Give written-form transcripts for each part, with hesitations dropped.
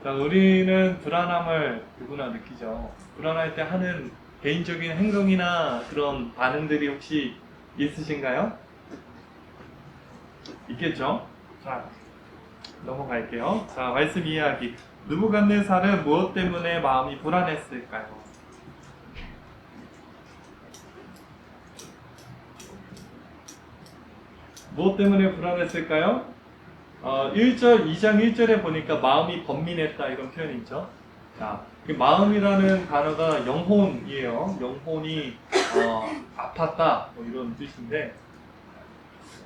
자, 우리는 불안함을 누구나 느끼죠. 불안할 때 하는 개인적인 행동이나 그런 반응들이 혹시 있으신가요? 있겠죠? 자, 넘어갈게요. 자, 말씀 이해하기. 느부갓네살은 무엇 때문에 마음이 불안했을까요? 무엇 때문에 불안했을까요? 2장 1절에 보니까 마음이 번민했다 이런 표현이 있죠. 자, 마음이라는 단어가 영혼이에요. 영혼이 아팠다 뭐 이런 뜻인데,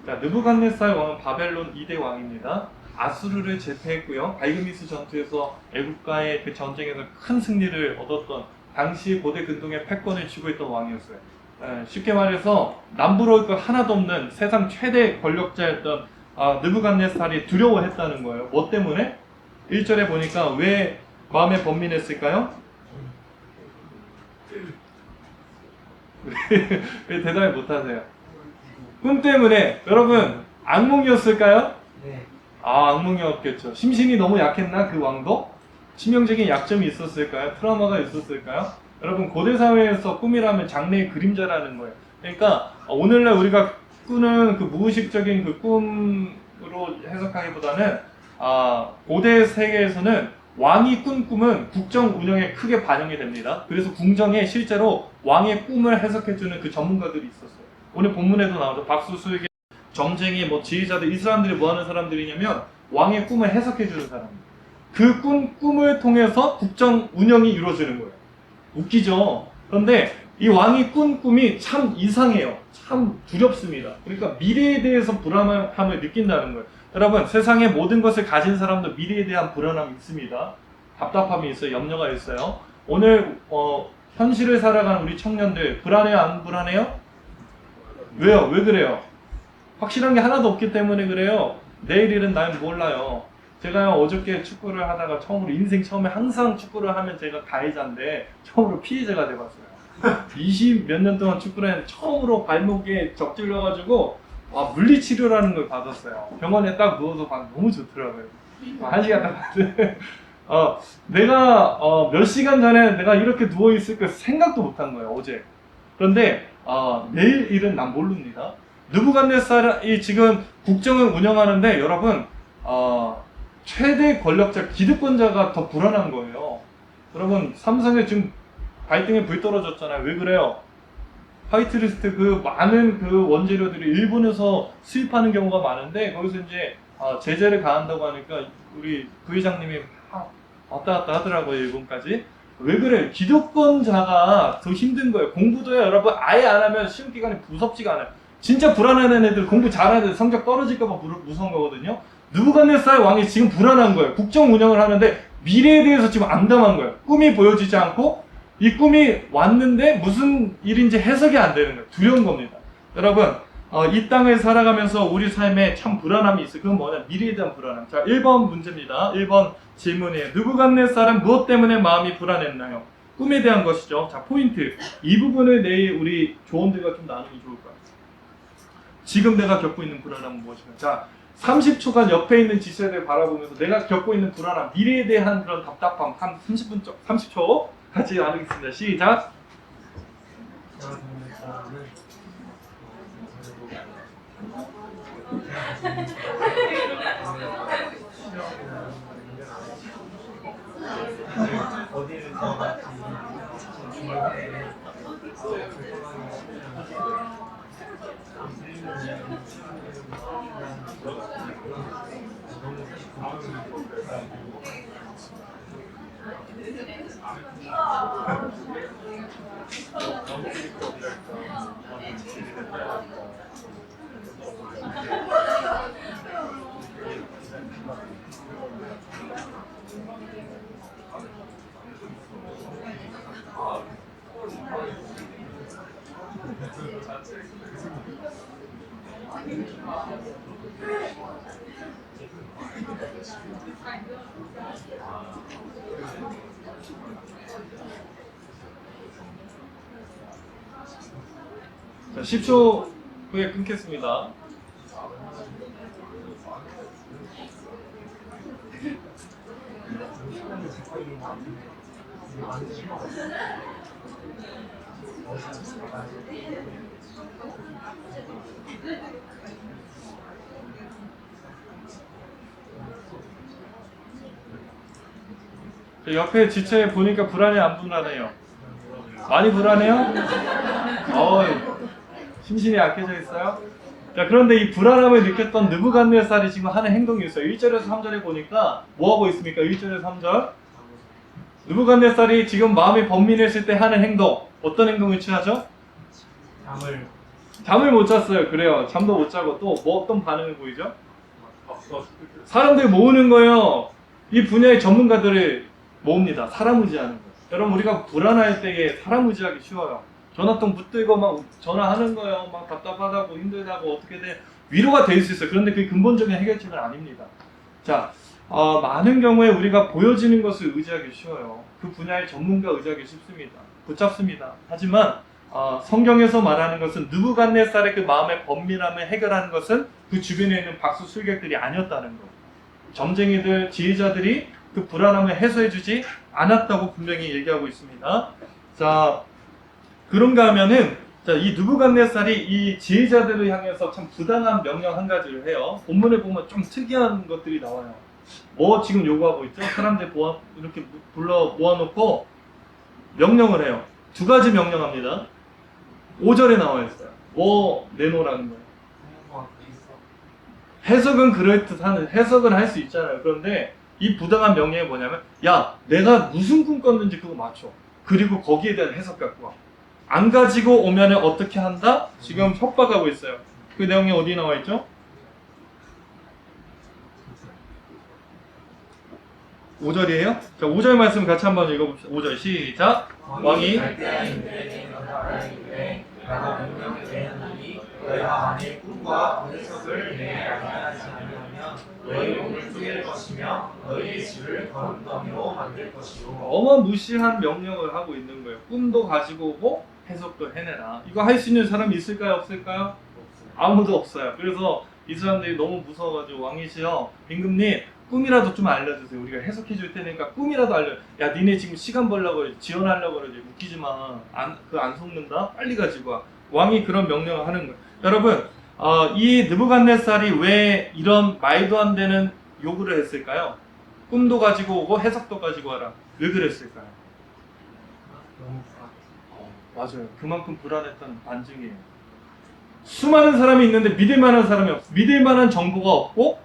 자, 느부갓네살 왕은 바벨론 2대 왕입니다. 아수르를 제패했고요. 발그미스 전투에서 애국과의 그 전쟁에서 큰 승리를 얻었던 당시 고대 근동의 패권을 쥐고 있던 왕이었어요. 쉽게 말해서 남부러울 것 하나도 없는 세상 최대 권력자였던 느부갓네살이 두려워했다는 거예요. 뭐 때문에? 1절에 보니까 왜 마음에 번민했을까요? 왜 대답을 못하세요? 꿈 때문에. 여러분, 악몽이었을까요? 네. 악몽이었겠죠. 심신이 너무 약했나 그 왕도? 치명적인 약점이 있었을까요? 트라우마가 있었을까요? 여러분, 고대 사회에서 꿈이라면 장래의 그림자라는 거예요. 그러니까 오늘날 우리가 꾸는 그 무의식적인 그 꿈으로 해석하기보다는 고대 세계에서는 왕이 꾼 꿈은 국정 운영에 크게 반영이 됩니다. 그래서 궁정에 실제로 왕의 꿈을 해석해주는 그 전문가들이 있었어요. 오늘 본문에도 나오죠. 박수수에게 점쟁이, 뭐 지휘자들, 이 사람들이 뭐 하는 사람들이냐면 왕의 꿈을 해석해주는 사람들. 그 꿈을 통해서 국정 운영이 이루어지는 거예요. 웃기죠? 그런데 이 왕이 꾼 꿈이 참 이상해요. 참 두렵습니다. 그러니까 미래에 대해서 불안함을 느낀다는 거예요. 여러분, 세상의 모든 것을 가진 사람도 미래에 대한 불안함이 있습니다. 답답함이 있어요. 염려가 있어요. 오늘 현실을 살아가는 우리 청년들 불안해요? 안 불안해요? 왜요? 왜 그래요? 확실한 게 하나도 없기 때문에 그래요. 내일 일은 난 몰라요. 제가 어저께 축구를 하다가 인생 처음에 항상 축구를 하면 제가 가해자인데 처음으로 피해자가 돼봤어요. 20 몇 년 동안 축구를 했는데 처음으로 발목에 접질려가지고 물리치료라는 걸 받았어요. 병원에 딱 누워서 봤는데 너무 좋더라고요. 1시간 딱 봤는데 내가 몇 시간 전에 내가 이렇게 누워있을 거 생각도 못한 거예요. 어제. 그런데 내일 일은 난 모릅니다. 느부갓네살이 지금 국정을 운영하는데 여러분 최대 권력자, 기득권자가 더 불안한 거예요. 여러분, 삼성에 지금 발등에 불 떨어졌잖아요. 왜 그래요? 화이트리스트 그 많은 그 원재료들이 일본에서 수입하는 경우가 많은데 거기서 이제 제재를 가한다고 하니까 우리 부회장님이 왔다 갔다 하더라고요. 일본까지. 왜 그래요? 기득권자가 더 힘든 거예요. 공부도 해요. 여러분, 아예 안 하면 시험 기간이 무섭지가 않아요. 진짜 불안한 애들, 공부 잘하는 애들 성적 떨어질까봐 무서운 거거든요. 느부갓네살 왕이 지금 불안한 거예요. 국정 운영을 하는데 미래에 대해서 지금 암담한 거예요. 꿈이 보여지지 않고 이 꿈이 왔는데 무슨 일인지 해석이 안 되는 거예요. 두려운 겁니다. 여러분, 이 땅을 살아가면서 우리 삶에 참 불안함이 있어요. 그건 뭐냐? 미래에 대한 불안함. 자, 1번 문제입니다. 1번 질문이에요. 느부갓네살은 무엇 때문에 마음이 불안했나요? 꿈에 대한 것이죠. 자, 포인트. 이 부분을 내일 우리 조언들과 좀 나누면 좋을 것 같아요. 지금 내가 겪고 있는 불안함은 무엇인가? 자, 30초간 옆에 있는 지체를 바라보면서 내가 겪고 있는 불안함, 미래에 대한 그런 답답함, 한 30초 같이 나누겠습니다. 시작! 어디를 자, 10초 후에 끊겠습니다. 옆에 지체 보니까 불안해 안 불안해요? 많이 불안해요? 심신이 약해져 있어요? 자, 그런데 이 불안함을 느꼈던 느부갓네살이 지금 하는 행동이 있어요. 1절에서 3절에 보니까 뭐 하고 있습니까? 1절에서 3절. 느부갓네살이 지금 마음이 번민했을 때 하는 행동, 어떤 행동을 취하죠? 잠을 못 잤어요. 그래요. 잠도 못 자고 또 뭐 어떤 반응을 보이죠? 사람들 모으는 거예요. 이 분야의 전문가들을 모읍니다. 사람 의지하는 거. 여러분, 우리가 불안할 때에 사람 의지하기 쉬워요. 전화통 붙들고 막 전화하는 거예요. 막 답답하다고 힘들다고 어떻게든 위로가 될 수 있어요. 그런데 그게 근본적인 해결책은 아닙니다. 자, 많은 경우에 우리가 보여지는 것을 의지하기 쉬워요. 그 분야의 전문가 의지하기 쉽습니다. 붙잡습니다. 하지만 성경에서 말하는 것은 느부갓네살의 그 마음의 번민함을 해결하는 것은 그 주변에 있는 박수 술객들이 아니었다는 거예요. 점쟁이들, 지휘자들이 그 불안함을 해소해주지 않았다고 분명히 얘기하고 있습니다. 자, 그런가 하면은 이 느부갓네살이 이 지휘자들을 향해서 참 부당한 명령 한 가지를 해요. 본문에 보면 좀 특이한 것들이 나와요. 뭐 지금 요구하고 있죠? 사람들 이렇게 불러 모아놓고 명령을 해요. 두 가지 명령합니다. 5절에 나와 있어요. 뭐 내놓으라는 거예요. 해석은 그럴듯한 해석은 할 수 있잖아요. 그런데 이 부당한 명령이 뭐냐면, 야, 내가 무슨 꿈 꿨는지 그거 맞춰. 그리고 거기에 대한 해석 갖고 와. 안 가지고 오면 어떻게 한다? 지금 협박하고 있어요. 그 내용이 어디 나와 있죠? 5절이에요? 자, 5절 말씀 같이 한번 읽어봅시다. 5절 시작. 왕이 너희가 만일 꿈과 해석을 내게 알려하지 않으면 너희 몸을 쪼갤 것이며 너희의 집을 거름더미로 만들 것이요. 어마무시한 명령을 하고 있는 거예요. 꿈도 가지고 오고 해석도 해내라. 이거 할 수 있는 사람이 있을까요? 없을까요? 아무도 없어요. 그래서 이 사람들이 너무 무서워가지고 왕이시여, 임금님 꿈이라도 좀 알려주세요. 우리가 해석해 줄 테니까 꿈이라도 야, 니네 지금 시간 벌려고 지원하려고 그러지. 웃기지 마. 안 속는다? 빨리 가지고 와. 왕이 그런 명령을 하는 거예요. 여러분, 이 느부갓네살이 왜 이런 말도 안 되는 요구를 했을까요? 꿈도 가지고 오고 해석도 가지고 와라. 왜 그랬을까요? 맞아요. 그만큼 불안했던 반증이에요. 수많은 사람이 있는데 믿을 만한 사람이 없어. 믿을 만한 정보가 없고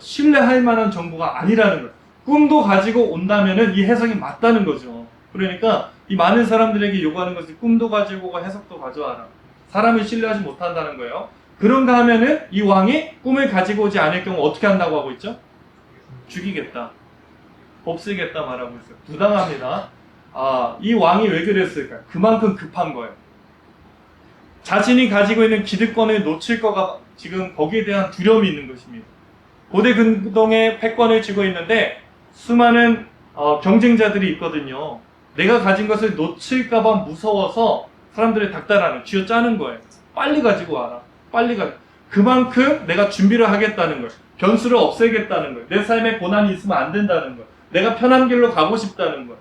신뢰할 만한 정보가 아니라는 거예요. 꿈도 가지고 온다면은 이 해석이 맞다는 거죠. 그러니까 이 많은 사람들에게 요구하는 것이 꿈도 가지고 오고 해석도 가져와라. 사람을 신뢰하지 못한다는 거예요. 그런가 하면은 이 왕이 꿈을 가지고 오지 않을 경우 어떻게 한다고 하고 있죠? 죽이겠다. 없애겠다 말하고 있어요. 부당합니다. 이 왕이 왜 그랬을까요? 그만큼 급한 거예요. 자신이 가지고 있는 기득권을 놓칠 거가 지금 거기에 대한 두려움이 있는 것입니다. 고대 근동에 패권을 쥐고 있는데 수많은 경쟁자들이 있거든요. 내가 가진 것을 놓칠까봐 무서워서 사람들이 닥달하는, 쥐어짜는 거예요. 빨리 가지고 와라. 빨리 가. 그만큼 내가 준비를 하겠다는 거예요. 변수를 없애겠다는 거예요. 내 삶에 고난이 있으면 안 된다는 거예요. 내가 편한 길로 가고 싶다는 거예요.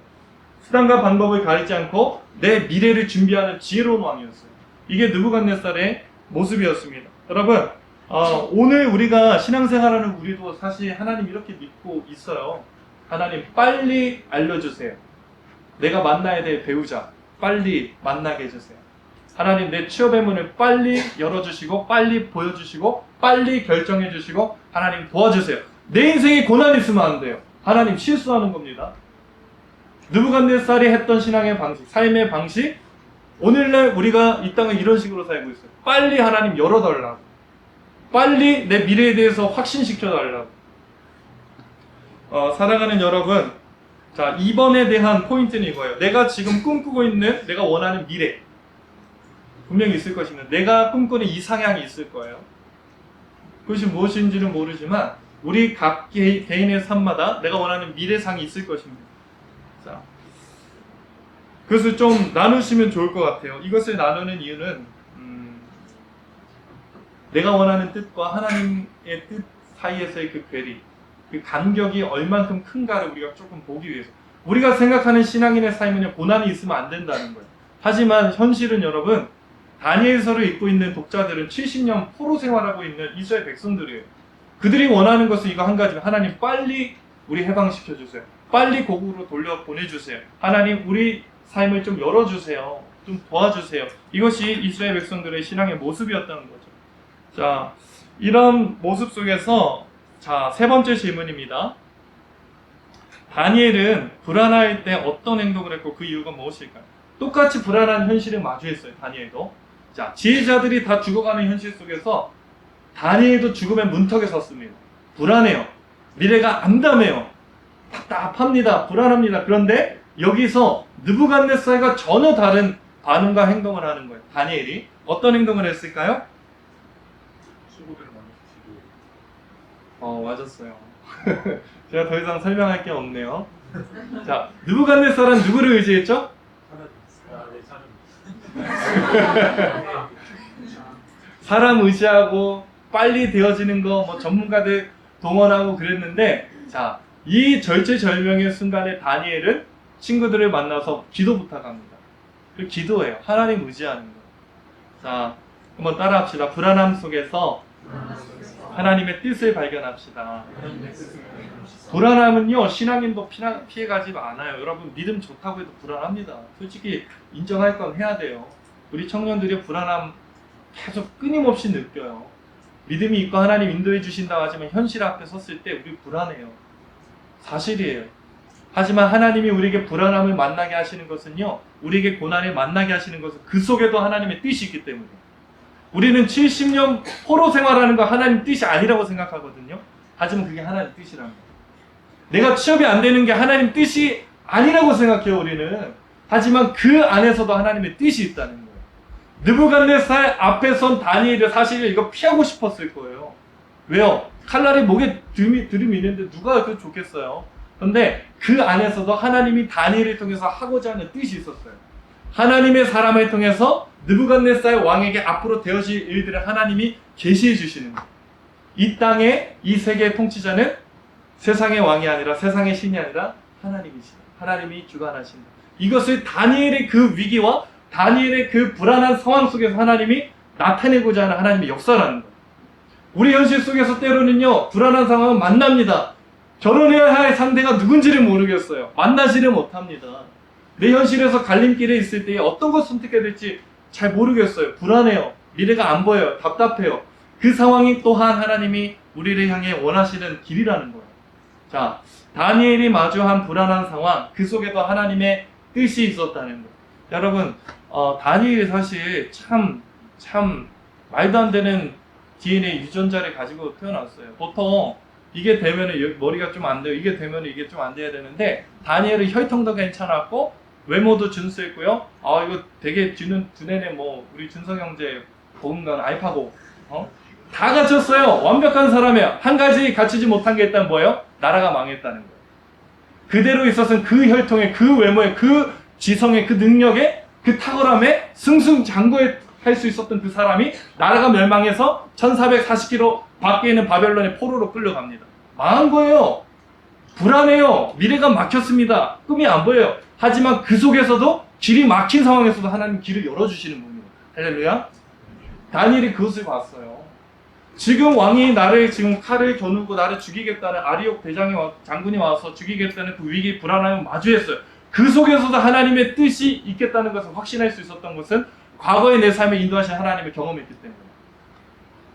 수단과 방법을 가리지 않고 내 미래를 준비하는 지혜로운 왕이었어요. 이게 느부갓네살의 모습이었습니다. 여러분, 오늘 우리가 신앙생활하는 우리도 사실 하나님 이렇게 믿고 있어요. 하나님 빨리 알려주세요. 내가 만나야 될 배우자 빨리 만나게 해주세요. 하나님 내 취업의 문을 빨리 열어주시고 빨리 보여주시고 빨리 결정해주시고 하나님 도와주세요. 내 인생에 고난이 있으면 안 돼요. 하나님 실수하는 겁니다. 느부갓네살이 했던 신앙의 방식, 삶의 방식, 오늘날 우리가 이 땅을 이런 식으로 살고 있어요. 빨리 하나님 열어달라고. 빨리 내 미래에 대해서 확신시켜달라고. 사랑하는 여러분, 자, 2번에 대한 포인트는 이거예요. 내가 지금 꿈꾸고 있는, 내가 원하는 미래. 분명히 있을 것입니다. 내가 꿈꾸는 이상향이 있을 거예요. 그것이 무엇인지는 모르지만 우리 각 개인의 삶마다 내가 원하는 미래상이 있을 것입니다. 자, 그것을 좀 나누시면 좋을 것 같아요. 이것을 나누는 이유는 내가 원하는 뜻과 하나님의 뜻 사이에서의 그 괴리, 그 간격이 얼만큼 큰가를 우리가 조금 보기 위해서. 우리가 생각하는 신앙인의 삶은요, 고난이 있으면 안 된다는 거예요. 하지만 현실은 여러분, 다니엘서를 읽고 있는 독자들은 70년 포로 생활하고 있는 이스라엘 백성들이에요. 그들이 원하는 것은 이거 한 가지예요. 하나님 빨리 우리 해방시켜 주세요. 빨리 고국으로 돌려 보내주세요. 하나님 우리 삶을 좀 열어주세요. 좀 도와주세요. 이것이 이스라엘 백성들의 신앙의 모습이었다는 거죠. 자, 이런 모습 속에서 자, 세 번째 질문입니다. 다니엘은 불안할 때 어떤 행동을 했고 그 이유가 무엇일까요? 똑같이 불안한 현실을 마주했어요. 다니엘도. 자, 지혜자들이 다 죽어가는 현실 속에서 다니엘도 죽음의 문턱에 섰습니다. 불안해요. 미래가 암담해요. 답답합니다. 불안합니다. 그런데 여기서 느부갓네살과 전혀 다른 반응과 행동을 하는 거예요. 다니엘이 어떤 행동을 했을까요? 친구들을 만나서 맞았어요. 제가 더 이상 설명할 게 없네요. 자, 느부갓네살은 누구를 의지했죠? 사람 의지하고 빨리 되어지는 거 뭐 전문가들 동원하고 그랬는데, 자, 이 절체절명의 순간에 다니엘은 친구들을 만나서 기도 부탁합니다. 그 기도예요. 하나님 의지하는 거. 자, 한번 따라합시다. 불안함 속에서 하나님의 뜻을 발견합시다. 불안함은요, 신앙인도 피해가지 않아요. 여러분, 믿음 좋다고 해도 불안합니다. 솔직히 인정할 건 해야 돼요. 우리 청년들이 불안함 계속 끊임없이 느껴요. 믿음이 있고 하나님 인도해 주신다고 하지만 현실 앞에 섰을 때 우리 불안해요. 사실이에요. 하지만 하나님이 우리에게 불안함을 만나게 하시는 것은요, 우리에게 고난을 만나게 하시는 것은 그 속에도 하나님의 뜻이 있기 때문에. 우리는 70년 포로 생활하는 거 하나님 뜻이 아니라고 생각하거든요. 하지만 그게 하나님 뜻이라는 거예요. 내가 취업이 안 되는 게 하나님 뜻이 아니라고 생각해요, 우리는. 하지만 그 안에서도 하나님의 뜻이 있다는 거예요. 느부갓네살 앞에 선 다니엘이 사실 이거 피하고 싶었을 거예요. 왜요? 칼날이 목에 들이미는데 누가 그 좋겠어요? 그런데 그 안에서도 하나님이 다니엘을 통해서 하고자 하는 뜻이 있었어요. 하나님의 사람을 통해서 느부갓네살 왕에게 앞으로 되어질 일들을 하나님이 계시해 주시는 거예요. 이 땅에 이 세계의 통치자는 세상의 왕이 아니라 세상의 신이 아니라 하나님이시다. 하나님이 주관하신다. 이것을 다니엘의 그 위기와 다니엘의 그 불안한 상황 속에서 하나님이 나타내고자 하는 하나님의 역사라는 거예요. 우리 현실 속에서 때로는요, 불안한 상황은 만납니다. 결혼해야 할 상대가 누군지를 모르겠어요. 만나지를 못합니다. 내 현실에서 갈림길에 있을 때 어떤 것 선택해야 될지 잘 모르겠어요. 불안해요. 미래가 안 보여요. 답답해요. 그 상황이 또한 하나님이 우리를 향해 원하시는 길이라는 거예요. 자, 다니엘이 마주한 불안한 상황, 그 속에도 하나님의 뜻이 있었다는 거예요. 여러분, 다니엘이 사실 참 말도 안 되는 DNA 유전자를 가지고 태어났어요. 보통 이게 되면은 머리가 좀 안 돼요. 이게 되면은 이게 좀 안 돼야 되는데, 다니엘은 혈통도 괜찮았고 외모도 준수했고요. 이거 되게 두뇌네 뭐 우리 준성 형제 보험관 알파고 다 갖췄어요. 완벽한 사람이에요. 한 가지 갖추지 못한 게 있다면 뭐예요? 나라가 망했다는 거예요. 그대로 있었은 그 혈통에, 그 외모에, 그 지성에, 그 능력에, 그 탁월함에 승승장구할 수 있었던 그 사람이 나라가 멸망해서 1440km 밖에 있는 바벨론의 포로로 끌려갑니다. 망한 거예요. 불안해요. 미래가 막혔습니다. 꿈이 안 보여요. 하지만 그 속에서도 길이 막힌 상황에서도 하나님 길을 열어주시는 분이에요. 할렐루야. 다니엘이 그것을 봤어요. 지금 왕이 나를 지금 칼을 겨누고 나를 죽이겠다는 아리옥 장군이 와서 죽이겠다는 그 위기 불안함을 마주했어요. 그 속에서도 하나님의 뜻이 있겠다는 것을 확신할 수 있었던 것은 과거의 내 삶에 인도하신 하나님을 경험했기 때문에.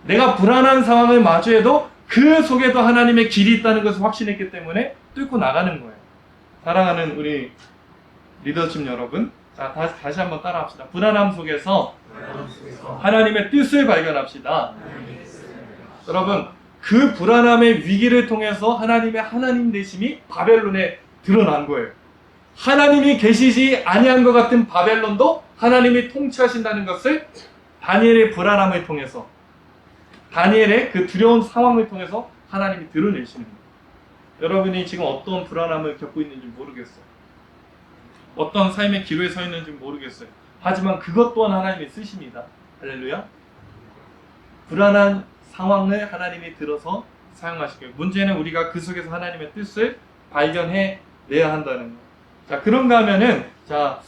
내가 불안한 상황을 마주해도 그 속에도 하나님의 길이 있다는 것을 확신했기 때문에 뚫고 나가는 거예요. 사랑하는 우리 리더십 여러분, 자, 다시 한번 따라합시다. 불안함 속에서 하나님의 뜻을 발견합시다. 여러분, 그 불안함의 위기를 통해서 하나님의 하나님 되심이 바벨론에 드러난 거예요. 하나님이 계시지 아니한 것 같은 바벨론도 하나님이 통치하신다는 것을 다니엘의 불안함을 통해서, 다니엘의 그 두려운 상황을 통해서 하나님이 드러내시는 거예요. 여러분이 지금 어떤 불안함을 겪고 있는지 모르겠어요. 어떤 삶의 기로에 서 있는지 모르겠어요. 하지만 그것 또한 하나님이 쓰십니다. 할렐루야. 불안한 상황을 하나님이 들어서 사용하시고요. 문제는 우리가 그 속에서 하나님의 뜻을 발견해 내야 한다는 거. 자, 그런가 하면은 자,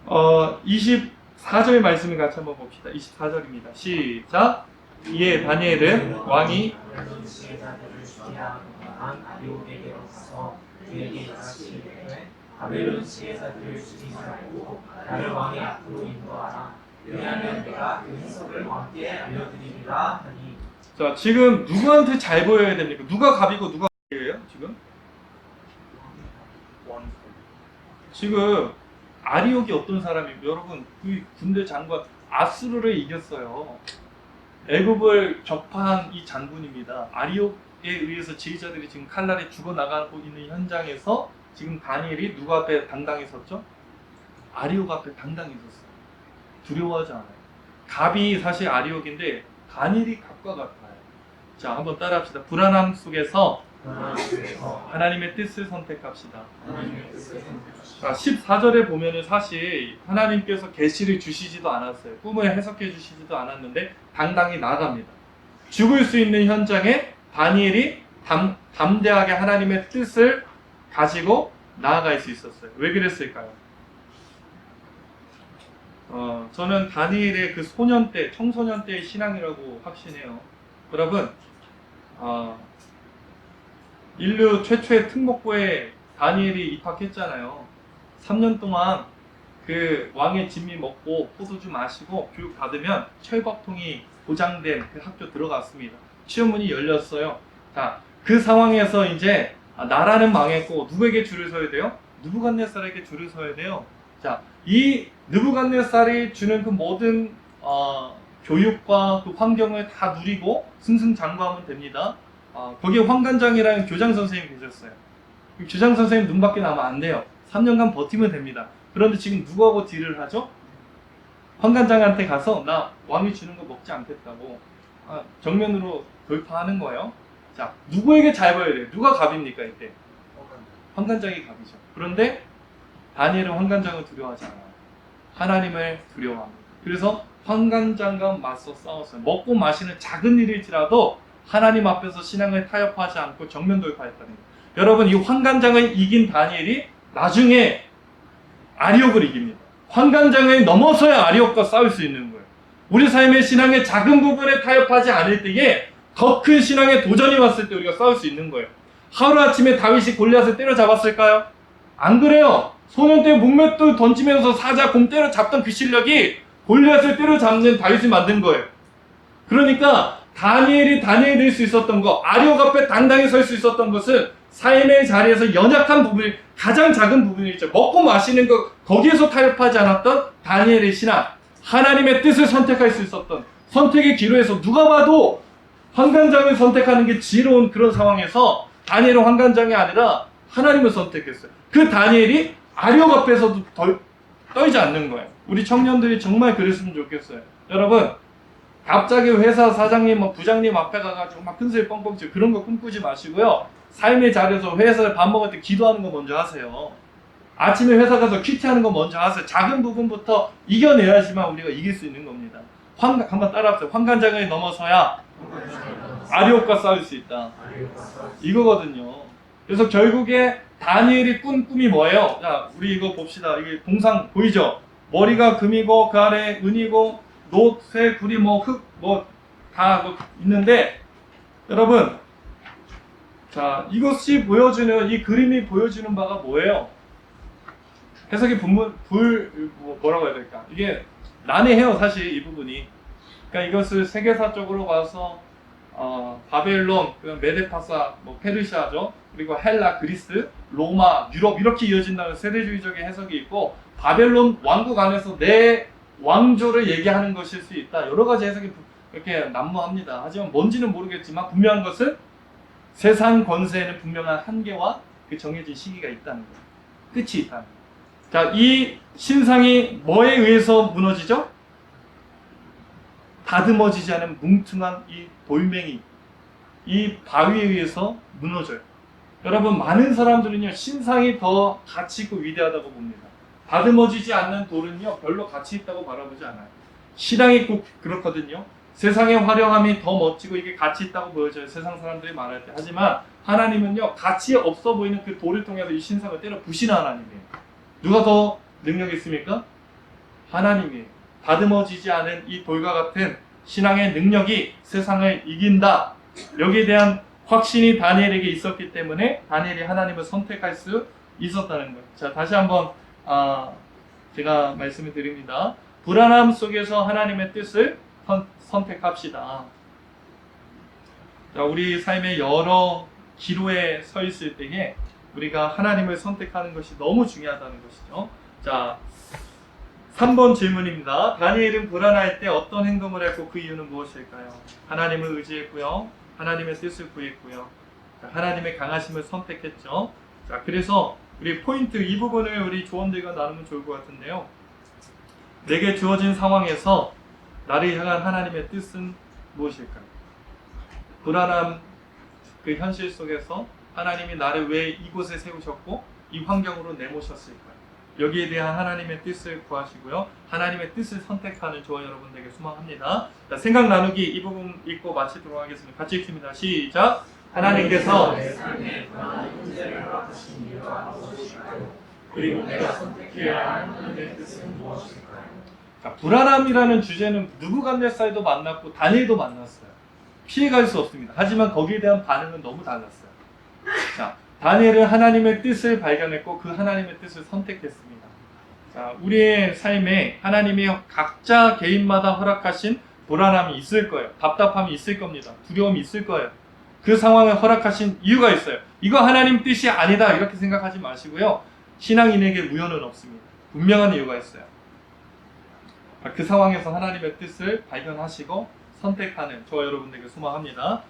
24절 말씀을 같이 한번 봅시다. 24절입니다. 시작. 이에 다니엘은 왕이 바벨론 지혜자들을 죽이라 한 아리옥에게 가서 그에게 다시 이르되 바벨론 지혜자들을 죽이지 말고 나를 왕의 앞으로 인도하라. 왜냐하면 내가 그 해석을 왕께 알려드리리라 하니. 자, 지금 누구한테 잘 보여야 됩니까? 누가 갑이고 누가 예요 지금? 지금 아리옥이 어떤 사람이에요? 여러분, 그 군대 장관 아수르를 이겼어요. 애굽을 격파한 이 장군입니다. 아리옥에 의해서 지휘자들이 지금 칼날에 죽어나가고 있는 현장에서 지금 다니엘이 누구 앞에 당당히 섰죠? 아리옥 앞에 당당히 섰어요. 두려워하지 않아요. 갑이 사실 아리옥인데 다니엘이 갑과 같아요. 자, 한번 따라합시다. 불안함 속에서 하나님의 뜻을 선택합시다. 자, 14절에 보면은 사실 하나님께서 계시를 주시지도 않았어요. 꿈을 해석해 주시지도 않았는데 당당히 나아갑니다. 죽을 수 있는 현장에 다니엘이 담대하게 하나님의 뜻을 가지고 나아갈 수 있었어요. 왜 그랬을까요? 저는 다니엘의 그 소년 때, 청소년 때의 신앙이라고 확신해요. 여러분, 인류 최초의 특목고에 다니엘이 입학했잖아요. 3년 동안 그 왕의 진미 먹고 포도주 마시고 교육 받으면 철밥통이 보장된 그 학교 들어갔습니다. 시험문이 열렸어요. 자, 그 상황에서 이제 나라는 망했고 누구에게 줄을 서야 돼요? 느부갓네살에게 줄을 서야 돼요. 자, 이 느부갓네살이 주는 그 모든 교육과 그 환경을 다 누리고 승승장구하면 됩니다. 거기에 황관장이라는 교장 선생님이 계셨어요. 그 교장 선생님 눈밖에 나면 안 돼요. 3년간 버티면 됩니다. 그런데 지금 누구하고 딜을 하죠? 황관장한테 가서 나 왕이 주는 거 먹지 않겠다고 정면으로 돌파하는 거예요. 자, 누구에게 잘 보여야 돼요? 누가 갑입니까 이때? 황관장이 갑이죠. 그런데 다니엘은 황관장을 두려워하지 않아요. 하나님을 두려워합니다. 그래서 황관장과 맞서 싸웠어요. 먹고 마시는 작은 일일지라도 하나님 앞에서 신앙을 타협하지 않고 정면 돌파했다는 거예요. 여러분, 이 황관장을 이긴 다니엘이 나중에 아리옥을 이깁니다. 황관장을 넘어서야 아리옥과 싸울 수 있는 거예요. 우리 삶의 신앙의 작은 부분에 타협하지 않을 때에 더 큰 신앙의 도전이 왔을 때 우리가 싸울 수 있는 거예요. 하루아침에 다윗이 골리앗을 때려잡았을까요? 안 그래요. 소년 때 문맷돌 던지면서 사자 곰 때려잡던 그 실력이 골리앗을 때려잡는 다윗을 만든 거예요. 그러니까 다니엘이 다니엘이 될 수 있었던 거, 아리옥 앞에 당당히 설 수 있었던 것은 삶의 자리에서 연약한 부분이 가장 작은 부분이죠. 먹고 마시는 거 거기에서 타협하지 않았던 다니엘의 신앙, 하나님의 뜻을 선택할 수 있었던 선택의 기로에서 누가 봐도 황관장을 선택하는 게 지혜로운 그런 상황에서 다니엘은 황관장이 아니라 하나님을 선택했어요. 그 다니엘이 아리옥 앞에서도 떨지 않는 거예요. 우리 청년들이 정말 그랬으면 좋겠어요. 여러분, 갑자기 회사 사장님, 부장님 앞에 가가지고 막 큰소리 뻥뻥 치고 그런 거 꿈꾸지 마시고요. 삶의 자리에서 회사에 밥 먹을 때 기도하는 거 먼저 하세요. 아침에 회사 가서 큐티하는 거 먼저 하세요. 작은 부분부터 이겨내야지만 우리가 이길 수 있는 겁니다. 한번 따라합시다. 황관장을 넘어서야 아리옥과 싸울 수 있다. 이거거든요. 그래서 결국에 다니엘이 꾼 꿈이 뭐예요? 자, 우리 이거 봅시다. 이게 동상 보이죠? 머리가 금이고 그 아래 은이고 노, 쇠, 구리, 흙, 다 있는데, 여러분, 자, 이것이 보여주는, 이 그림이 보여주는 바가 뭐예요? 해석이 뭐라고 해야 될까? 이게 난해해요, 사실 이 부분이. 그러니까 이것을 세계사적으로 봐서, 바벨론, 메데파사, 페르시아죠. 그리고 헬라, 그리스, 로마, 유럽, 이렇게 이어진다는 세대주의적인 해석이 있고, 바벨론 왕국 안에서 내 왕조를 얘기하는 것일 수 있다. 여러 가지 해석이 이렇게 난무합니다. 하지만 뭔지는 모르겠지만 분명한 것은 세상 권세에는 분명한 한계와 그 정해진 시기가 있다는 거예요. 끝이 있다는 거예요. 자, 이 신상이 뭐에 의해서 무너지죠? 다듬어지지 않은 뭉퉁한 이 돌멩이, 이 바위에 의해서 무너져요. 여러분, 많은 사람들은요, 신상이 더 가치 있고 위대하다고 봅니다. 다듬어지지 않는 돌은요, 별로 가치 있다고 바라보지 않아요. 신앙이 꼭 그렇거든요. 세상의 화려함이 더 멋지고 이게 가치 있다고 보여져요. 세상 사람들이 말할 때. 하지만 하나님은요, 가치 없어 보이는 그 돌을 통해서 이 신상을 때려 부시는 하나님이에요. 누가 더 능력 있습니까? 하나님이에요. 다듬어지지 않은 이 돌과 같은 신앙의 능력이 세상을 이긴다. 여기에 대한 확신이 다니엘에게 있었기 때문에 다니엘이 하나님을 선택할 수 있었다는 거예요. 자, 다시 한번 제가 말씀을 드립니다. 불안함 속에서 하나님의 뜻을 선택합시다. 자, 우리 삶의 여러 기로에 서 있을 때에 우리가 하나님을 선택하는 것이 너무 중요하다는 것이죠. 자, 3번 질문입니다. 다니엘은 불안할 때 어떤 행동을 했고 그 이유는 무엇일까요? 하나님을 의지했고요. 하나님의 뜻을 구했고요. 자, 하나님의 강하심을 선택했죠. 자, 그래서 우리 포인트 이 부분을 우리 조원들과 나누면 좋을 것 같은데요. 내게 주어진 상황에서 나를 향한 하나님의 뜻은 무엇일까요? 불안함 그 현실 속에서 하나님이 나를 왜 이곳에 세우셨고 이 환경으로 내모셨을까요? 여기에 대한 하나님의 뜻을 구하시고요. 하나님의 뜻을 선택하는 저와 여러분들에게 소망합니다. 자, 생각 나누기 이 부분 읽고 마치도록 하겠습니다. 같이 읽습니다. 시작! 하나님께서 내 삶에 불안한 문제를 허락하신 이유가 무엇일까요? 그리고 내가 선택해야 하는 하나님의 뜻은 무엇일까요? 자, 불안함이라는 주제는 느부갓네살도 만났고 다니엘도 만났어요. 피해갈 수 없습니다. 하지만 거기에 대한 반응은 너무 달랐어요. 자, 다니엘은 하나님의 뜻을 발견했고 그 하나님의 뜻을 선택했습니다. 자, 우리의 삶에 하나님이 각자 개인마다 허락하신 불안함이 있을 거예요. 답답함이 있을 겁니다. 두려움이 있을 거예요. 그 상황을 허락하신 이유가 있어요. 이거 하나님 뜻이 아니다 이렇게 생각하지 마시고요. 신앙인에게 무효는 없습니다. 분명한 이유가 있어요. 그 상황에서 하나님의 뜻을 발견하시고 선택하는 저와 여러분들에게 소망합니다.